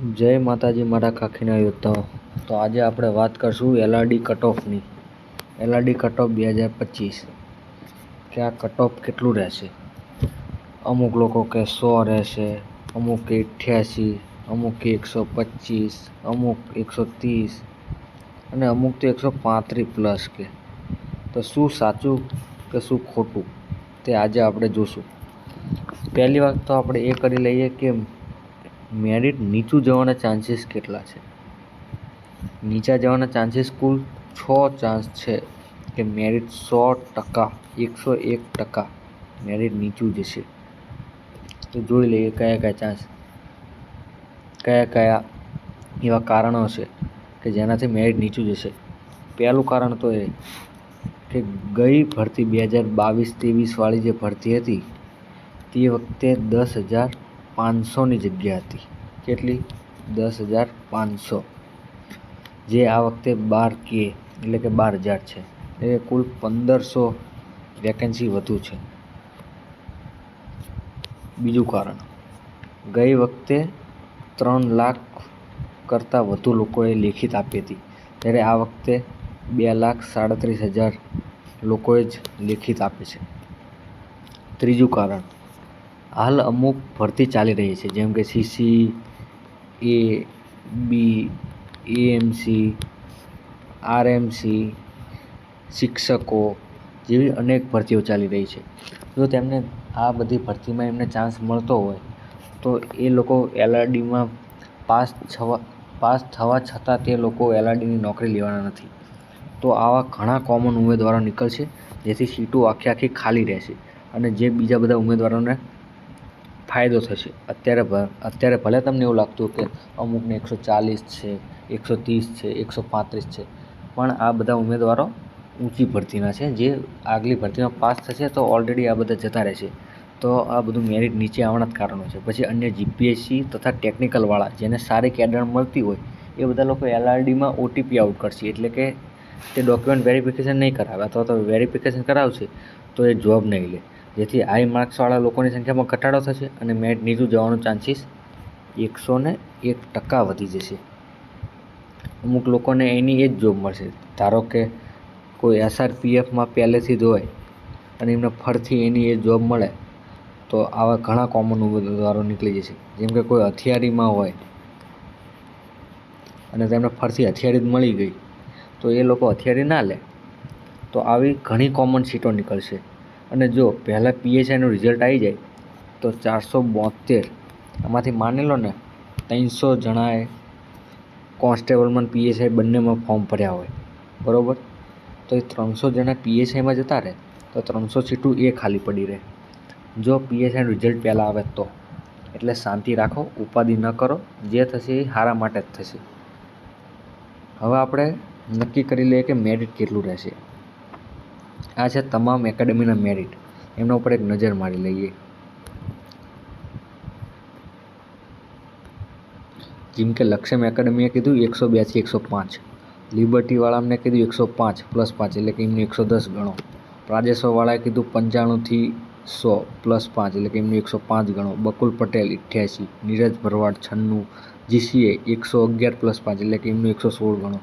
જય માતાજી મારા ખાખીના યોદ્ધાઓ. તો આજે આપણે વાત કરશું એલઆરડી કટ ઓફની. એલઆરડી કટ ઓફ 2025 કે આ કટ ઓફ કેટલું રહેશે. અમુક લોકો કે 100 રહેશે, અમુક કે 88, અમુક કે 125, અમુક 130 અને અમુક તો 135 પ્લસ કે. તો શું સાચું કે શું ખોટું તે આજે આપણે જોશું. પહેલી વાત તો આપણે એ કરી લઈએ કે મેરિટ નીચું જવાના ચાન્સીસ કેટલા છે. નીચા જવાના ચાન્સીસ કુલ 6 ચાન્સ છે કે મેરિટ 100%, 101% મેરિટ નીચું જશે. તો જોઈ લઈએ કયા કયા ચાન્સ, કયા કયા એવા કારણો છે કે જેનાથી મેરિટ નીચું જશે. પહેલું કારણ તો એ કે ગઈ ભરતી 2022-23 વાળી જે ભરતી હતી તે વખતે 10,500ની જગ્યા હતી. કેટલી? 10,500. જે આ વખતે 12K એટલે કે 12,000 છે. એટલે કુલ 1,500 વેકેન્સી વધુ છે. બીજું કારણ, ગઈ વખતે 3 લાખ કરતાં વધુ લોકોએ લેખિત આપી હતી, ત્યારે આ વખતે 2,37,000 લોકોએ જ લેખિત આપી છે. ત્રીજું કારણ, હાલ અમુક ભરતી ચાલી રહી છે જેમ કે CC, A, B, AMC, RMC, શિક્ષકો જેવી અનેક ભરતીઓ ચાલી રહી છે. જો તેમને આ બધી ભરતીમાં એમને ચાન્સ મળતો હોય તો એ લોકો એલઆરડીમાં પાસ થવા છતાં તે લોકો એલઆરડીની નોકરી લેવાના નથી. તો આવા ઘણા કોમન ઉમેદવારો નીકળશે, જેથી સીટો આખી ખાલી રહેશે અને જે બીજા બધા ઉમેદવારોને ફાયદો થશે. અત્યારે ભલે તમને એવું લાગતું કે અમુકને 140 છે, 130 છે, 135 છે, પણ આ બધા ઉમેદવારો ઊંચી ભરતીના છે. જે આગલી ભરતીમાં પાસ થશે તો ઓલરેડી આ બધા જતા રહેશે. તો આ બધું મેરિટ નીચે આવવાના જ કારણો છે. પછી અન્ય જીપીએસસી તથા ટેકનિકલવાળા જેને સારી કેડર મળતી હોય એ બધા લોકો એલઆરડીમાં ઓટીપી આઉટ કરશે, એટલે કે તે ડોક્યુમેન્ટ વેરિફિકેશન નહીં કરાવે અથવા તો વેરિફિકેશન કરાવશે તો એ જોબ નહીં લે. જેથી હાઈ માર્ક્સવાળા લોકોની સંખ્યામાં ઘટાડો થશે અને મેરિટ નીચું જવાનું ચાન્સીસ 101% વધી જશે. અમુક લોકોને એની એ જ જોબ મળશે. ધારો કે કોઈ SRPFમાં પહેલેથી જ હોય અને એમને ફરથી એની એ જોબ મળે તો આવા ઘણા કોમન ઉમેદવારો નીકળી જશે. જેમ કે કોઈ હથિયારીમાં હોય અને તેમને ફરથી હથિયારી જ મળી ગઈ તો એ લોકો હથિયારી ના લે. તો આવી ઘણી કોમન સીટો નીકળશે. અને જો પહેલાં PSIનું રિઝલ્ટ આવી જાય તો 472, એમાંથી માની લો ને 300 જણાએ કોન્સ્ટેબલમાં PSI બંનેમાં ફોર્મ ભર્યા હોય, બરાબર, તો એ 300 જણા PSIમાં જતા રહે તો 300 સીટું એ ખાલી પડી રહે. જો PSIનું રિઝલ્ટ પહેલાં આવે તો. એટલે શાંતિ રાખો, ઉપાધિ ન કરો, જે થશે એ સારા માટે જ થશે. હવે આપણે નક્કી કરી લઈએ કે મેરિટ કેટલું રહેશે. આ છે તમામ એકેડમીના મેરિટ. એમના ઉપર એક નજર મારી લઈએ. જેમ કે લક્ષ્યમ એકેડમીએ કીધું 102 થી 105, લિબર્ટીવાળાને કીધું 105 + 5 એટલે કે એમને 110 ગણો. રાજેશ્વરવાળાએ કીધું 95 થી 100 + 5 એટલે કે એમને 105 ગણો. બકુલ પટેલ 88, નીરજ ભરવાડ 96, GCA 111 + 5 એટલે કે એમનું 116 ગણો.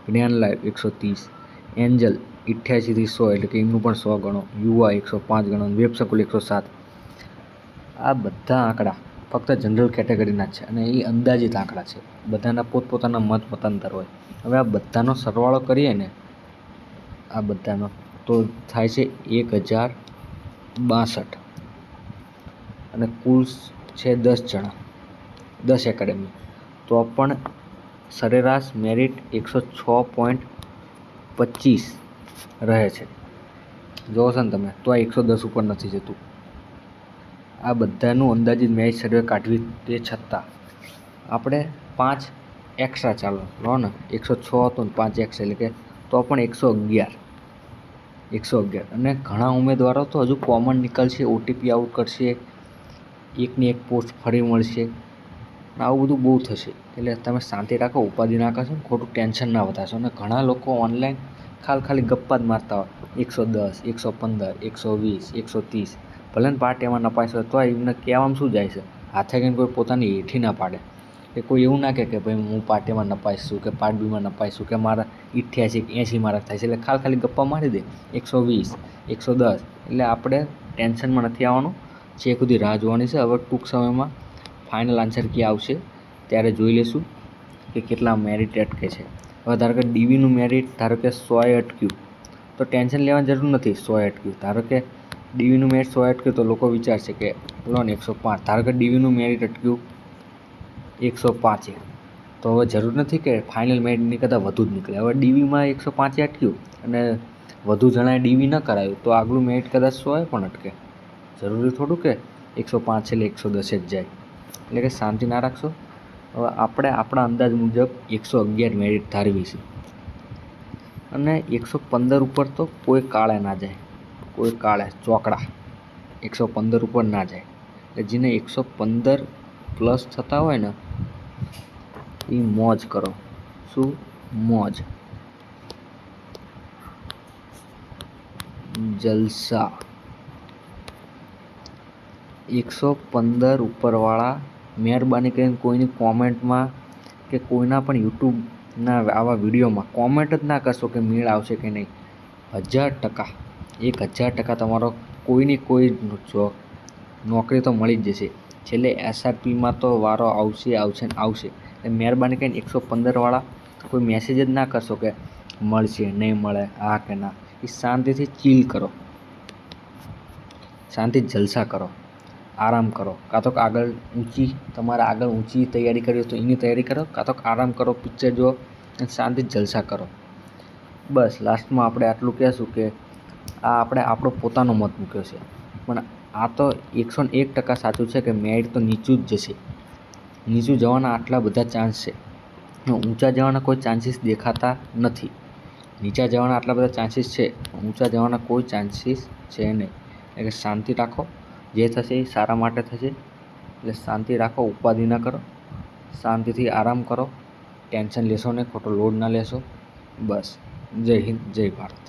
જ્ઞાન લાઈવ 130, એન્જલ 88 થી 100 એટલે કે એમનું પણ 100 ગણો. યુવા 105 ગણો. Web school 107. આ બધા આંકડા ફક્ત જનરલ કેટેગરીના જ છે અને એ અંદાજિત આંકડા છે. બધાના પોતપોતાના મત મતાંતર હોય. હવે આ બધાનો સરવાળો કરીએ ને, આ બધાનો તો થાય છે 1,062 અને કુલ છે 10 જણા, 10 એકેડમી. તો પણ સરેરાશ મેરિટ 106.25 રહે છે. જોવો છો ને તમે, તો આ 110 ઉપર નથી જતું. આ બધાનું અંદાજિત મેરિટ સર્વે કાઢવી તે છતાં આપણે 5 એક્સ્ટ્રા ચાલો લો ને, 106 હતું ને 5 એક્સ્ટ્રા એટલે કે તો પણ 111. અને ઘણા ઉમેદવારો તો હજુ કોમન નીકળશે, ઓટીપી આઉટ કરશે, એકની એક પોસ્ટ ફરી મળશે, આવું બધું બહુ થશે. એટલે તમે શાંતિ રાખો, ઉપાધિ ના કરશો, ખોટું ટેન્શન ના વધારશો. અને ઘણા લોકો ઓનલાઈન ખાલી ગપ્પા જ મારતા હોય, 110, 115, 120, 130. ભલે ને પાર્ટ એમાં નપાસ હોય તો એમને કહેવામાં શું જાય છે. હાથે કરીને કોઈ પોતાની હેઠી ના પાડે. કે કોઈ એવું ના કહે કે ભાઈ હું પાર્ટ એમાં નપાઈશું કે પાર્ટ બીમાં નપાઈશું કે મારા 88 80 માર્ક થાય છે, એટલે ખાલી ગપ્પા મારી દે 120 110, એટલે આપણે ટેન્શનમાં નથી આવવાનું. ચેક સુધી રાહ જોવાની છે. હવે ટૂંક સમયમાં ફાઇનલ આન્સર કી આવશે ત્યારે જોઈ લેશું કે કેટલા મેરિટ અટકે છે. હવે ધારો કે ડીવીનું મેરિટ ધારો કે 100 અટક્યું તો ટેન્શન લેવાની જરૂર નથી. 100 અટક્યું, ધારો કે ડીવીનું મેરિટ 100 અટક્યું તો લોકો વિચારશે કે લો ને 105. ધારો કે ડીવીનું મેરિટ અટક્યું 105, તો હવે જરૂર નથી કે ફાઇનલ મેરિટની કરતાં વધુ જ નીકળે. હવે ડીવીમાં 105 અટક્યું અને વધુ જણાએ ડીવી ન કરાયું તો આગલું મેરિટ કદાચ 100 પણ અટકે. જરૂરી થોડું કે 105 એટલે 110 જ જાય. એટલે કે શાંતિ ના રાખશો. હવે આપણે આપણા અંદાજ મુજબ 111 મેરિટ ધારવી છે અને 115 ઉપર તો કોઈ કાળે ના જાય, કોઈ કાળે ચોકડા 115 ઉપર ના જાય. એટલે જેને 115 પ્લસ થતા હોય ને એ મોજ કરો. શું મોજ? જલસા. 115 ઉપરવાળા મહેરબાની કરીને કોઈની કોમેન્ટમાં કે કોઈના પણ યુટ્યુબના આવા વિડીયોમાં કોમેન્ટ જ ના કરશો કે મેળ આવશે કે નહીં. 1000%, 1000% તમારો કોઈની કોઈ નોકરી તો મળી જ જશે. છેલ્લે એસઆરપીમાં તો વારો આવશે. એટલે મહેરબાની કરીને 115વાળા કોઈ મેસેજ જ ના કરશો કે મળશે નહીં મળે હા કે ના. એ શાંતિથી ચીલ કરો, શાંતિથી જલસા કરો, આરામ કરો. કાં તો તમારે આગળ ઊંચી તૈયારી કરવી હોય તો એની તૈયારી કરો, કાં તો આરામ કરો, પિક્ચર જુઓ અને શાંતિથી જલસા કરો. બસ લાસ્ટમાં આપણે આટલું કહેશું કે આ આપણે આપણો પોતાનો મત મૂક્યો છે, પણ આ તો 101% સાચું છે કે મેરિટ તો નીચું જ જશે. નીચું જવાના આટલા બધા ચાન્સ છે, ઊંચા જવાના કોઈ ચાન્સીસ દેખાતા નથી. નીચા જવાના આટલા બધા ચાન્સીસ છે, ઊંચા જવાના કોઈ ચાન્સીસ છે નહીં. એટલે શાંતિ રાખો, જે થશે એ સારા માટે થશે. એટલે શાંતિ રાખો, ઉપાધિ ના કરો, શાંતિથી આરામ કરો, ટેન્શન લેશો નહીં, ખોટો લોડ ના લેશો. બસ. જય હિન્દ, જય ભારત.